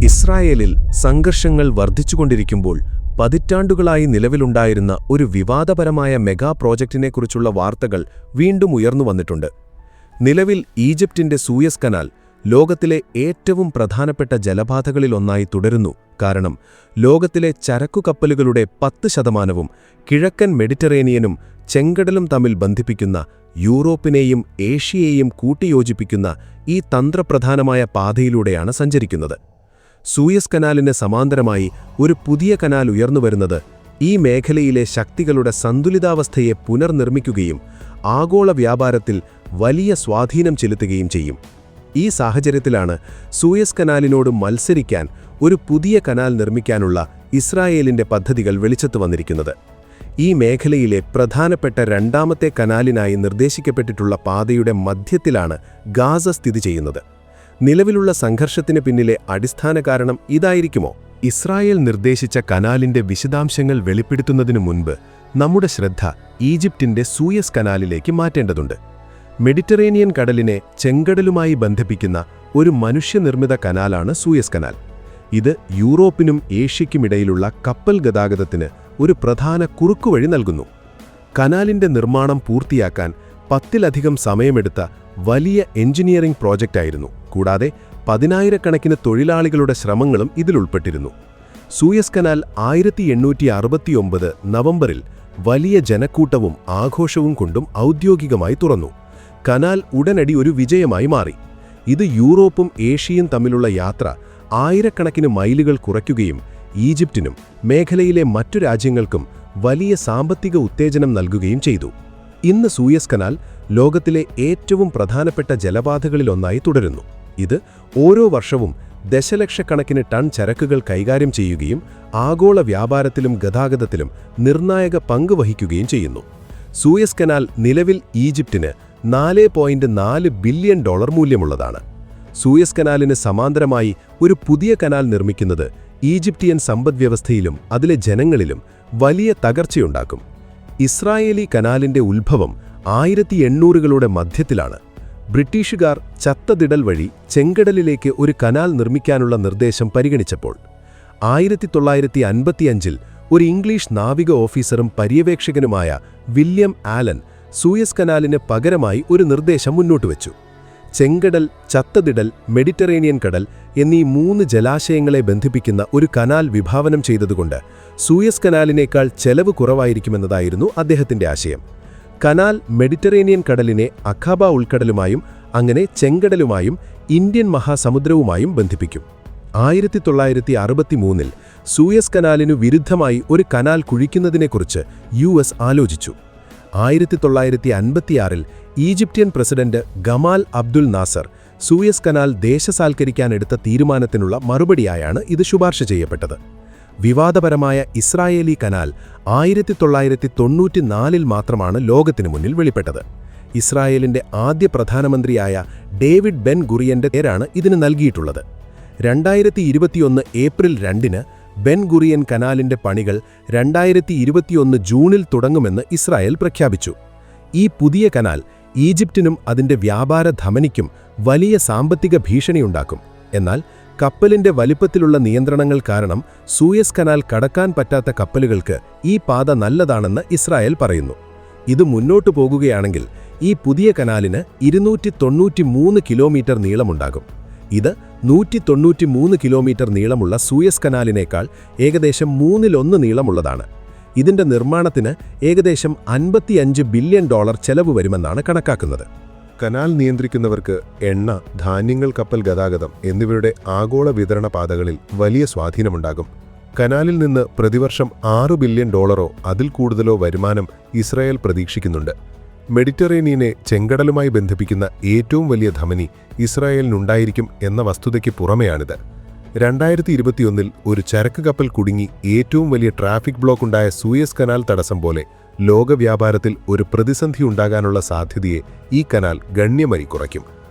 ഇസ്രായേലിൽ സംഘർഷങ്ങൾ വർദ്ധിച്ചുകൊണ്ടിരിക്കുമ്പോൾ പതിറ്റാണ്ടുകളായി നിലവിലുണ്ടായിരുന്ന ഒരു വിവാദപരമായ മെഗാ പ്രോജക്റ്റിനെക്കുറിച്ചുള്ള വാർത്തകൾ വീണ്ടും ഉയർന്നുവന്നിട്ടുണ്ട്. നിലവിൽ ഈജിപ്തിന്റെ സൂയസ് കനാൽ ലോകത്തിലെ ഏറ്റവും പ്രധാനപ്പെട്ട ജലപാതകളിലൊന്നായി തുടരുന്നു. കാരണം ലോകത്തിലെ ചരക്കുകപ്പലുകളുടെ 10% കിഴക്കൻ മെഡിറ്ററേനിയനും ചെങ്കടലും തമ്മിൽ ബന്ധിപ്പിക്കുന്ന യൂറോപ്പിനെയും ഏഷ്യയെയും കൂട്ടിയോജിപ്പിക്കുന്ന ഈ തന്ത്രപ്രധാനമായ പാതയിലൂടെയാണ് സഞ്ചരിക്കുന്നത്. സൂയസ് കനാലിന് സമാന്തരമായി ഒരു പുതിയ കനാൽ ഉയർന്നുവരുന്നത് ഈ മേഖലയിലെ ശക്തികളുടെ സന്തുലിതാവസ്ഥയെ പുനർനിർമ്മിക്കുകയും ആഗോള വ്യാപാരത്തിൽ വലിയ സ്വാധീനം ചെലുത്തുകയും ചെയ്യും. ഈ സാഹചര്യത്തിലാണ് സൂയസ് കനാലിനോട് മത്സരിക്കാൻ ഒരു പുതിയ കനാൽ നിർമ്മിക്കാനുള്ള ഇസ്രായേലിന്റെ പദ്ധതികൾ വെളിച്ചത്ത് വന്നിരിക്കുന്നത്. ഈ മേഖലയിലെ പ്രധാനപ്പെട്ട രണ്ടാമത്തെ കനാലിനായി നിർദ്ദേശിക്കപ്പെട്ടിട്ടുള്ള പാതയുടെ മധ്യത്തിലാണ് ഗാസ സ്ഥിതി ചെയ്യുന്നത്. നിലവിലുള്ള സംഘർഷത്തിന് പിന്നിലെ അടിസ്ഥാന കാരണം ഇതായിരിക്കുമോ? ഇസ്രായേൽ നിർദ്ദേശിച്ച കനാലിന്റെ വിശദാംശങ്ങൾ വെളിപ്പെടുത്തുന്നതിനു മുൻപ് നമ്മുടെ ശ്രദ്ധ ഈജിപ്തിന്റെ സൂയസ് കനാലിലേക്ക് മാറ്റേണ്ടതുണ്ട്. മെഡിറ്ററേനിയൻ കടലിനെ ചെങ്കടലുമായി ബന്ധിപ്പിക്കുന്ന ഒരു മനുഷ്യനിർമ്മിത കനാലാണ് സൂയസ് കനാൽ. ഇത് യൂറോപ്പിനും ഏഷ്യയ്ക്കുമിടയിലുള്ള കപ്പൽ ഗതാഗതത്തിന് ഒരു പ്രധാന കുറുക്കുവഴി നൽകുന്നു. കനാലിന്റെ നിർമ്മാണം പൂർത്തിയാക്കാൻ 10-ലധികം സമയമെടുത്ത വലിയ എഞ്ചിനീയറിംഗ് പ്രോജക്റ്റായിരുന്നു. കൂടാതെ 10,000-കണക്കിന് തൊഴിലാളികളുടെ ശ്രമങ്ങളും ഇതിലുൾപ്പെട്ടിരുന്നു. സൂയസ് കനാൽ 1869 നവംബറിൽ വലിയ ജനക്കൂട്ടവും ആഘോഷവും കൊണ്ടും ഔദ്യോഗികമായി തുറന്നു. കനാൽ ഉടനടി ഒരു വിജയമായി മാറി. ഇത് യൂറോപ്പും ഏഷ്യയും തമ്മിലുള്ള യാത്ര 1000-കണക്കിന് മൈലുകൾ കുറയ്ക്കുകയും ഈജിപ്തിനും മേഖലയിലെ മറ്റു രാജ്യങ്ങൾക്കും വലിയ സാമ്പത്തിക ഉത്തേജനം നൽകുകയും ചെയ്തു. ഇന്ന് സൂയസ് കനാൽ ലോകത്തിലെ ഏറ്റവും പ്രധാനപ്പെട്ട ജലപാതകളിലൊന്നായി തുടരുന്നു. ഇത് ഓരോ വർഷവും ദശലക്ഷക്കണക്കിന് ടൺ ചരക്കുകൾ കൈകാര്യം ചെയ്യുകയും ആഗോള വ്യാപാരത്തിലും ഗതാഗതത്തിലും നിർണായക പങ്ക് വഹിക്കുകയും ചെയ്യുന്നു. സൂയസ് കനാൽ നിലവിൽ ഈജിപ്തിന് $4.4 ബില്യൺ മൂല്യമുള്ളതാണ്. സൂയസ് കനാലിന് സമാന്തരമായി ഒരു പുതിയ കനാൽ നിർമ്മിക്കുന്നത് ഈജിപ്തിയൻ സമ്പദ്വ്യവസ്ഥയിലും അതിലെ ജനങ്ങളിലും വലിയ തകർച്ചയുണ്ടാക്കും. ഇസ്രായേലി കനാലിന്റെ ഉത്ഭവം 1800കളുടെ മധ്യത്തിലാണ്. ബ്രിട്ടീഷുകാർ ചത്തതിടൽ വഴി ചെങ്കടലിലേക്ക് ഒരു കനാൽ നിർമ്മിക്കാനുള്ള നിർദ്ദേശം പരിഗണിച്ചപ്പോൾ 1955-ൽ ഒരു ഇംഗ്ലീഷ് നാവിക ഓഫീസറും പര്യവേക്ഷകനുമായ വില്യം ആലൻ സൂയസ് കനാലിന് പകരമായി ഒരു നിർദ്ദേശം മുന്നോട്ടുവച്ചു. ചെങ്കടൽ, ചത്തതിടൽ, മെഡിറ്ററേനിയൻ കടൽ എന്നീ 3 ജലാശയങ്ങളെ ബന്ധിപ്പിക്കുന്ന ഒരു കനാൽ വിഭാവനം ചെയ്തതുകൊണ്ട് സൂയസ് കനാലിനേക്കാൾ ചെലവ് കുറവായിരിക്കുമെന്നതായിരുന്നു അദ്ദേഹത്തിന്റെ ആശയം. കനാൽ മെഡിറ്ററേനിയൻ കടലിനെ അഖബ ഉൾക്കടലുമായും അങ്ങനെ ചെങ്കടലുമായും ഇന്ത്യൻ മഹാസമുദ്രവുമായും ബന്ധിപ്പിക്കും. 1963-ൽ സൂയസ് കനാലിനു വിരുദ്ധമായി ഒരു കനാൽ കുഴിക്കുന്നതിനെക്കുറിച്ച് US ആലോചിച്ചു. 1956-ൽ Egyptian president Gamal Abdul Nasser Suez canal ദേശസാൽക്കരിക്കാനെടുത്ത തീരുമാനത്തിനുള്ള മറുപടിയായാണ് ഇത് ശുപാർശ ചെയ്യപ്പെട്ടത്. വിവാദപരമായ ഇസ്രായേലി കനാൽ 1994-ൽ മാത്രമാണ് ലോകത്തിനു മുന്നിൽ വെളിപ്പെട്ടത്. ഇസ്രായേലിന്റെ ആദ്യ പ്രധാനമന്ത്രിയായ ഡേവിഡ് ബെൻ ഗുറിയന്റെ പേരാണ് ഇതിന് നൽകിയിട്ടുള്ളത്. 2021 ഏപ്രിൽ 2-ന് ബെൻ ഗുറിയൻ കനാലിന്റെ പണികൾ 2021 ജൂണിൽ തുടങ്ങുമെന്ന് ഇസ്രായേൽ പ്രഖ്യാപിച്ചു. ഈ പുതിയ കനാൽ ഈജിപ്തിനും അതിന്റെ വ്യാപാര ധമനിക്കും വലിയ സാമ്പത്തിക ഭീഷണിയുണ്ടാക്കും. എന്നാൽ കപ്പലിന്റെ വലിപ്പത്തിലുള്ള നിയന്ത്രണങ്ങൾ കാരണം സൂയസ് കനാൽ കടക്കാൻ പറ്റാത്ത കപ്പലുകൾക്ക് ഈ പാത നല്ലതാണെന്ന് ഇസ്രായേൽ പറയുന്നു. ഇത് മുന്നോട്ടു പോകുകയാണെങ്കിൽ ഈ പുതിയ കനാലിന് 293 കിലോമീറ്റർ നീളമുണ്ടാകും. ഇത് 193 കിലോമീറ്റർ നീളമുള്ള സൂയസ് കനാലിനേക്കാൾ ഏകദേശം 1/3 നീളമുള്ളതാണ്. ഇതിന്റെ നിർമ്മാണത്തിന് ഏകദേശം $55 ബില്യൺ ചെലവ് വരുമെന്നാണ് കണക്കാക്കുന്നത്. കനാൽ നിയന്ത്രിക്കുന്നവർക്ക് എണ്ണ, ധാന്യങ്ങൾ, കപ്പൽ ഗതാഗതം എന്നിവയുടെ ആഗോള വിതരണ പാതകളിൽ വലിയ സ്വാധീനമുണ്ടാകും. കനാലിൽ നിന്ന് പ്രതിവർഷം $6 ബില്യൺ അതിൽ കൂടുതലോ വരുമാനം ഇസ്രായേൽ പ്രതീക്ഷിക്കുന്നുണ്ട്. മെഡിറ്ററേനിയനെ ചെങ്കടലുമായി ബന്ധിപ്പിക്കുന്ന ഏറ്റവും വലിയ ധമനി ഇസ്രായേലിനുണ്ടായിരിക്കും എന്ന വസ്തുതയ്ക്ക് പുറമെയാണിത്. 2021-ൽ ഒരു ചരക്ക് കപ്പൽ കുടുങ്ങി ഏറ്റവും വലിയ ട്രാഫിക് ബ്ലോക്ക് ഉണ്ടായ സൂയസ് കനാൽ തടസ്സം പോലെ ലോകവ്യാപാരത്തിൽ ഒരു പ്രതിസന്ധി ഉണ്ടാകാനുള്ള സാധ്യതയെ ഈ കനാൽ ഗണ്യമായി കുറയ്ക്കും.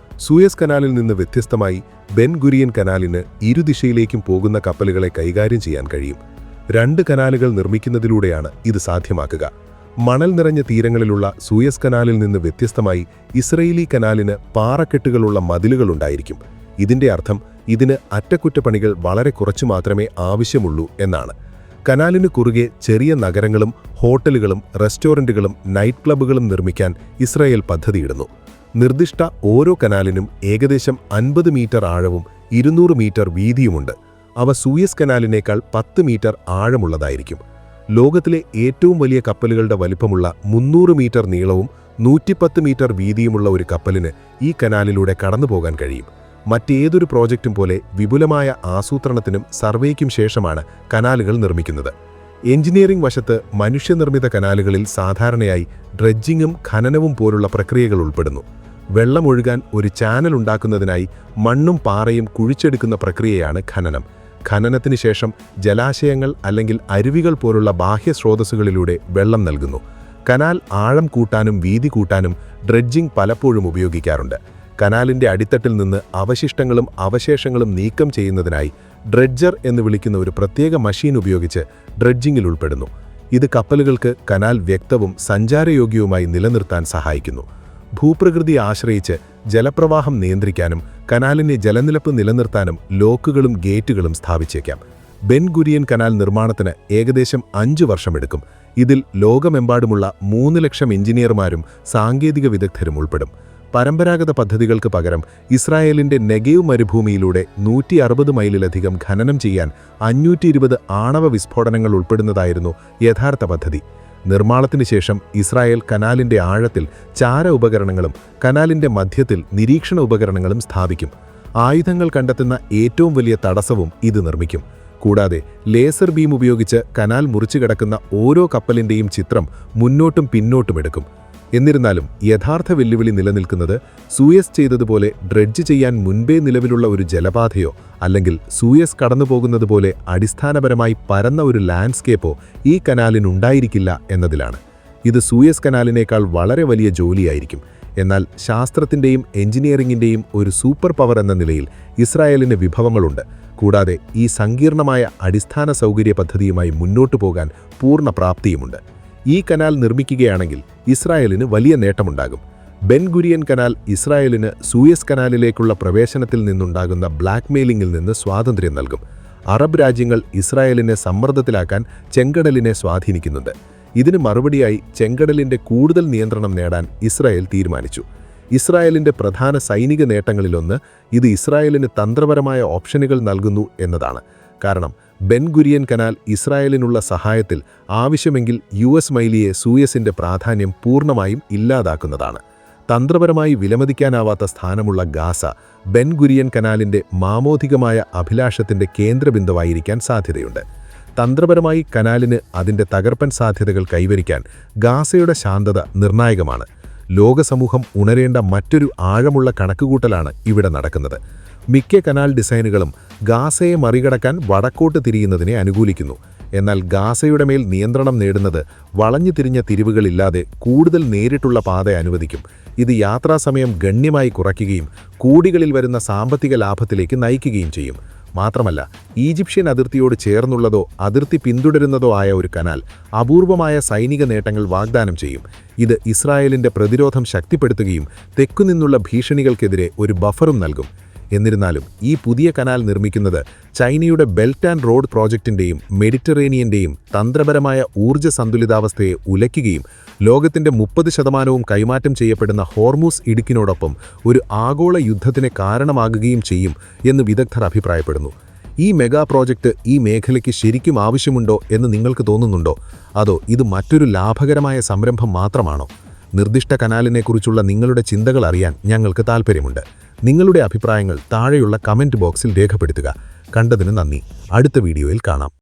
സൂയസ് കനാലിൽ നിന്ന് വ്യത്യസ്തമായി ബെൻ ഗുരിയൻ കനാലിന് ഇരുദിശയിലേക്കും പോകുന്ന കപ്പലുകളെ കൈകാര്യം ചെയ്യാൻ കഴിയും. 2 കനാലുകൾ നിർമ്മിക്കുന്നതിലൂടെയാണ് ഇത് സാധ്യമാക്കുക. മണൽ നിറഞ്ഞ തീരങ്ങളിലുള്ള സൂയസ് കനാലിൽ നിന്ന് വ്യത്യസ്തമായി ഇസ്രയേലി കനാലിന് പാറക്കെട്ടുകളുള്ള മതിലുകളുണ്ടായിരിക്കും. ഇതിന്റെ അർത്ഥം ഇതിന് അറ്റകുറ്റപ്പണികൾ വളരെ കുറച്ചു മാത്രമേ ആവശ്യമുള്ളൂ എന്നാണ്. കനാലിന് കുറുകെ ചെറിയ നഗരങ്ങളും ഹോട്ടലുകളും റെസ്റ്റോറന്റുകളും നൈറ്റ് ക്ലബ്ബുകളും നിർമ്മിക്കാൻ ഇസ്രായേൽ പദ്ധതിയിടുന്നു. നിർദ്ദിഷ്ട ഓരോ കനാലിനും ഏകദേശം 50 മീറ്റർ ആഴവും 200 മീറ്റർ വീതിയുമുണ്ട്. അവ സൂയസ് കനാലിനേക്കാൾ 10 മീറ്റർ ആഴമുള്ളതായിരിക്കും. ലോകത്തിലെ ഏറ്റവും വലിയ കപ്പലുകളുടെ വലിപ്പമുള്ള 300 മീറ്റർ നീളവും 110 മീറ്റർ വീതിയുമുള്ള ഒരു കപ്പലിന് ഈ കനാലിലൂടെ കടന്നുപോകാൻ കഴിയും. മറ്റേതൊരു പ്രോജക്റ്റും പോലെ വിപുലമായ ആസൂത്രണത്തിനും സർവേയ്ക്കും ശേഷമാണ് കനാലുകൾ നിർമ്മിക്കുന്നത്. എഞ്ചിനീയറിംഗ് വശത്ത് മനുഷ്യനിർമ്മിത കനാലുകളിൽ സാധാരണയായി ഡ്രെഡ്ജിങ്ങും ഖനനവും പോലുള്ള പ്രക്രിയകൾ ഉൾപ്പെടുന്നു. വെള്ളമൊഴുകാൻ ഒരു ചാനൽ ഉണ്ടാക്കുന്നതിനായി മണ്ണും പാറയും കുഴിച്ചെടുക്കുന്ന പ്രക്രിയയാണ് ഖനനം. ഖനനത്തിന് ശേഷം ജലാശയങ്ങൾ അല്ലെങ്കിൽ അരുവികൾ പോലുള്ള ബാഹ്യ സ്രോതസ്സുകളിലൂടെ വെള്ളം നൽകുന്നു. കനാൽ ആഴം കൂട്ടാനും വീതി കൂട്ടാനും ഡ്രെഡ്ജിംഗ് പലപ്പോഴും ഉപയോഗിക്കാറുണ്ട്. കനാലിന്റെ അടിത്തട്ടിൽ നിന്ന് അവശിഷ്ടങ്ങളും അവശേഷങ്ങളും നീക്കം ചെയ്യുന്നതിനായി ഡ്രെഡ്ജർ എന്ന് വിളിക്കുന്ന ഒരു പ്രത്യേക മഷീൻ ഉപയോഗിച്ച് ഡ്രെഡ്ജിങ്ങിൽ ഉൾപ്പെടുന്നു. ഇത് കപ്പലുകൾക്ക് കനാൽ വ്യക്തവും സഞ്ചാരയോഗ്യവുമായി നിലനിർത്താൻ സഹായിക്കുന്നു. ഭൂപ്രകൃതിയെ ആശ്രയിച്ച് ജലപ്രവാഹം നിയന്ത്രിക്കാനും കനാലിന്റെ ജലനിരപ്പ് നിലനിർത്താനും ലോക്കുകളും ഗേറ്റുകളും സ്ഥാപിച്ചേക്കാം. ബെൻ ഗുരിയൻ കനാൽ നിർമ്മാണത്തിന് ഏകദേശം 5 വർഷമെടുക്കും. ഇതിൽ ലോകമെമ്പാടുമുള്ള 3 ലക്ഷം എഞ്ചിനീയർമാരും സാങ്കേതിക വിദഗ്ധരും ഉൾപ്പെടും. പരമ്പരാഗത പദ്ധതികൾക്ക് പകരം ഇസ്രായേലിന്റെ നെഗേവ് മരുഭൂമിയിലൂടെ 160 മൈലിലധികം ഖനനം ചെയ്യാൻ 520 ആണവ വിസ്ഫോടനങ്ങൾ ഉൾപ്പെടുന്നതായിരുന്നു യഥാർത്ഥ പദ്ധതി. നിർമ്മാണത്തിന് ശേഷം ഇസ്രായേൽ കനാലിന്റെ ആഴത്തിൽ ചാര ഉപകരണങ്ങളും കനാലിന്റെ മധ്യത്തിൽ നിരീക്ഷണ ഉപകരണങ്ങളും സ്ഥാപിക്കും. ആയുധങ്ങൾ കണ്ടെത്തുന്ന ഏറ്റവും വലിയ തടസ്സവും ഇത് നിർമ്മിക്കും. കൂടാതെ ലേസർ ബീം ഉപയോഗിച്ച് കനാൽ മുറിച്ചു കിടക്കുന്ന ഓരോ കപ്പലിന്റെയും ചിത്രം മുന്നോട്ടും പിന്നോട്ടും എടുക്കും. എന്നിരുന്നാലും യഥാർത്ഥ വെല്ലുവിളി നിലനിൽക്കുന്നത് സൂയസ് ചെയ്തതുപോലെ ഡ്രെഡ്ജ് ചെയ്യാൻ മുൻപേ നിലവിലുള്ള ഒരു ജലപാതയോ അല്ലെങ്കിൽ സൂയസ് കടന്നുപോകുന്നതുപോലെ അടിസ്ഥാനപരമായി പരന്ന ഒരു ലാൻഡ്സ്കേപ്പോ ഈ കനാലിനുണ്ടായിരിക്കില്ല എന്നതിലാണ്. ഇത് സൂയസ് കനാലിനേക്കാൾ വളരെ വലിയ ജോലിയായിരിക്കും. എന്നാൽ ശാസ്ത്രത്തിന്റെയും എഞ്ചിനീയറിംഗിന്റെയും ഒരു സൂപ്പർ പവർ എന്ന നിലയിൽ ഇസ്രായേലിന് വിഭവങ്ങളുണ്ട്. കൂടാതെ ഈ സങ്കീർണമായ അടിസ്ഥാന സൗകര്യ പദ്ധതിയുമായി മുന്നോട്ടു പോകാൻ പൂർണ്ണ പ്രാപ്തിയുമുണ്ട്. ഈ കനാൽ നിർമ്മിക്കുകയാണെങ്കിൽ ഇസ്രായേലിന് വലിയ നേട്ടമുണ്ടാകും. ബെൻ ഗുരിയൻ കനാൽ ഇസ്രായേലിന് സൂയസ് കനാലിലേക്കുള്ള പ്രവേശനത്തിൽ നിന്നുണ്ടാകുന്ന ബ്ലാക്ക്മെയിലിംഗിൽ നിന്ന് സ്വാതന്ത്ര്യം നൽകും. അറബ് രാജ്യങ്ങൾ ഇസ്രായേലിനെ സമ്മർദ്ദത്തിലാക്കാൻ ചെങ്കടലിനെ സ്വാധീനിക്കുന്നുണ്ട്. ഇതിന് മറുപടിയായി ചെങ്കടലിന്റെ കൂടുതൽ നിയന്ത്രണം നേടാൻ ഇസ്രായേൽ തീരുമാനിച്ചു. ഇസ്രായേലിന്റെ പ്രധാന സൈനിക നേട്ടങ്ങളിലൊന്ന് ഇത് ഇസ്രായേലിന് തന്ത്രപരമായ ഓപ്ഷനുകൾ നൽകുന്നു എന്നതാണ്. കാരണം ബെൻ ഗുരിയൻ കനാൽ ഇസ്രായേലിനുള്ള സഹായത്തിൽ ആവശ്യമെങ്കിൽ US മൈലിയെ സൂയസിന്റെ പ്രാധാന്യം പൂർണ്ണമായും ഇല്ലാതാക്കുന്നതാണ്. തന്ത്രപരമായി വിലമതിക്കാനാവാത്ത സ്ഥാനമുള്ള ഗാസ ബെൻ ഗുരിയൻ കനാലിന്റെ മാമോധികമായ അഭിലാഷത്തിന്റെ കേന്ദ്രബിന്ദുവായിരിക്കാൻ സാധ്യതയുണ്ട്. തന്ത്രപരമായി കനാലിന് അതിന്റെ തകർപ്പൻ സാധ്യതകൾ കൈവരിക്കാൻ ഗാസയുടെ ശാന്തത നിർണായകമാണ്. ലോകസമൂഹം ഉണരേണ്ട മറ്റൊരു ആഴമുള്ള കണക്കുകൂട്ടലാണ് ഇവിടെ നടക്കുന്നത്. മിക്ക കനാൽ ഡിസൈനുകളും ഗാസയെ മറികടക്കാൻ വടക്കോട്ട് തിരിയുന്നതിനെ അനുകൂലിക്കുന്നു. എന്നാൽ ഗാസയുടെ മേൽ നിയന്ത്രണം നേടുന്നത് വളഞ്ഞു തിരിഞ്ഞ തിരിവുകളില്ലാതെ കൂടുതൽ നേരിട്ടുള്ള പാത അനുവദിക്കും. ഇത് യാത്രാസമയം ഗണ്യമായി കുറയ്ക്കുകയും കോടികളിൽ വരുന്ന സാമ്പത്തിക ലാഭത്തിലേക്ക് നയിക്കുകയും ചെയ്യും. മാത്രമല്ല, ഈജിപ്ഷ്യൻ അതിർത്തിയോട് ചേർന്നുള്ളതോ അതിർത്തി പിന്തുടരുന്നതോ ആയ ഒരു കനാൽ അപൂർവമായ സൈനിക നേട്ടങ്ങൾ വാഗ്ദാനം ചെയ്യും. ഇത് ഇസ്രായേലിന്റെ പ്രതിരോധം ശക്തിപ്പെടുത്തുകയും തെക്കുനിന്നുള്ള ഭീഷണികൾക്കെതിരെ ഒരു ബഫറും നൽകും. എന്നിരുന്നാലും ഈ പുതിയ കനാൽ നിർമ്മിക്കുന്നത് ചൈനയുടെ ബെൽറ്റ് ആൻഡ് റോഡ് പ്രോജക്റ്റിന്റെയും മെഡിറ്ററേനിയന്റെയും തന്ത്രപരമായ ഊർജ്ജ സന്തുലിതാവസ്ഥയെ ഉലയ്ക്കുകയും ലോകത്തിന്റെ 30% കൈമാറ്റം ചെയ്യപ്പെടുന്ന ഹോർമൂസ് ഇടുക്കിനോടൊപ്പം ഒരു ആഗോള യുദ്ധത്തിന് കാരണമാകുകയും ചെയ്യും എന്ന് വിദഗ്ധർ അഭിപ്രായപ്പെടുന്നു. ഈ മെഗാ പ്രോജക്റ്റ് ഈ മേഖലയ്ക്ക് ശരിക്കും ആവശ്യമുണ്ടോ എന്ന് നിങ്ങൾക്ക് തോന്നുന്നുണ്ടോ? അതോ ഇത് മറ്റൊരു ലാഭകരമായ സംരംഭം മാത്രമാണോ? നിർദ്ദിഷ്ട കനാലിനെക്കുറിച്ചുള്ള നിങ്ങളുടെ ചിന്തകൾ അറിയാൻ ഞങ്ങൾക്ക് താൽപ്പര്യമുണ്ട്. നിങ്ങളുടെ അഭിപ്രായങ്ങൾ താഴെയുള്ള കമന്റ് ബോക്സിൽ രേഖപ്പെടുത്തുക. കണ്ടതിന് നന്ദി. അടുത്ത വീഡിയോയിൽ കാണാം.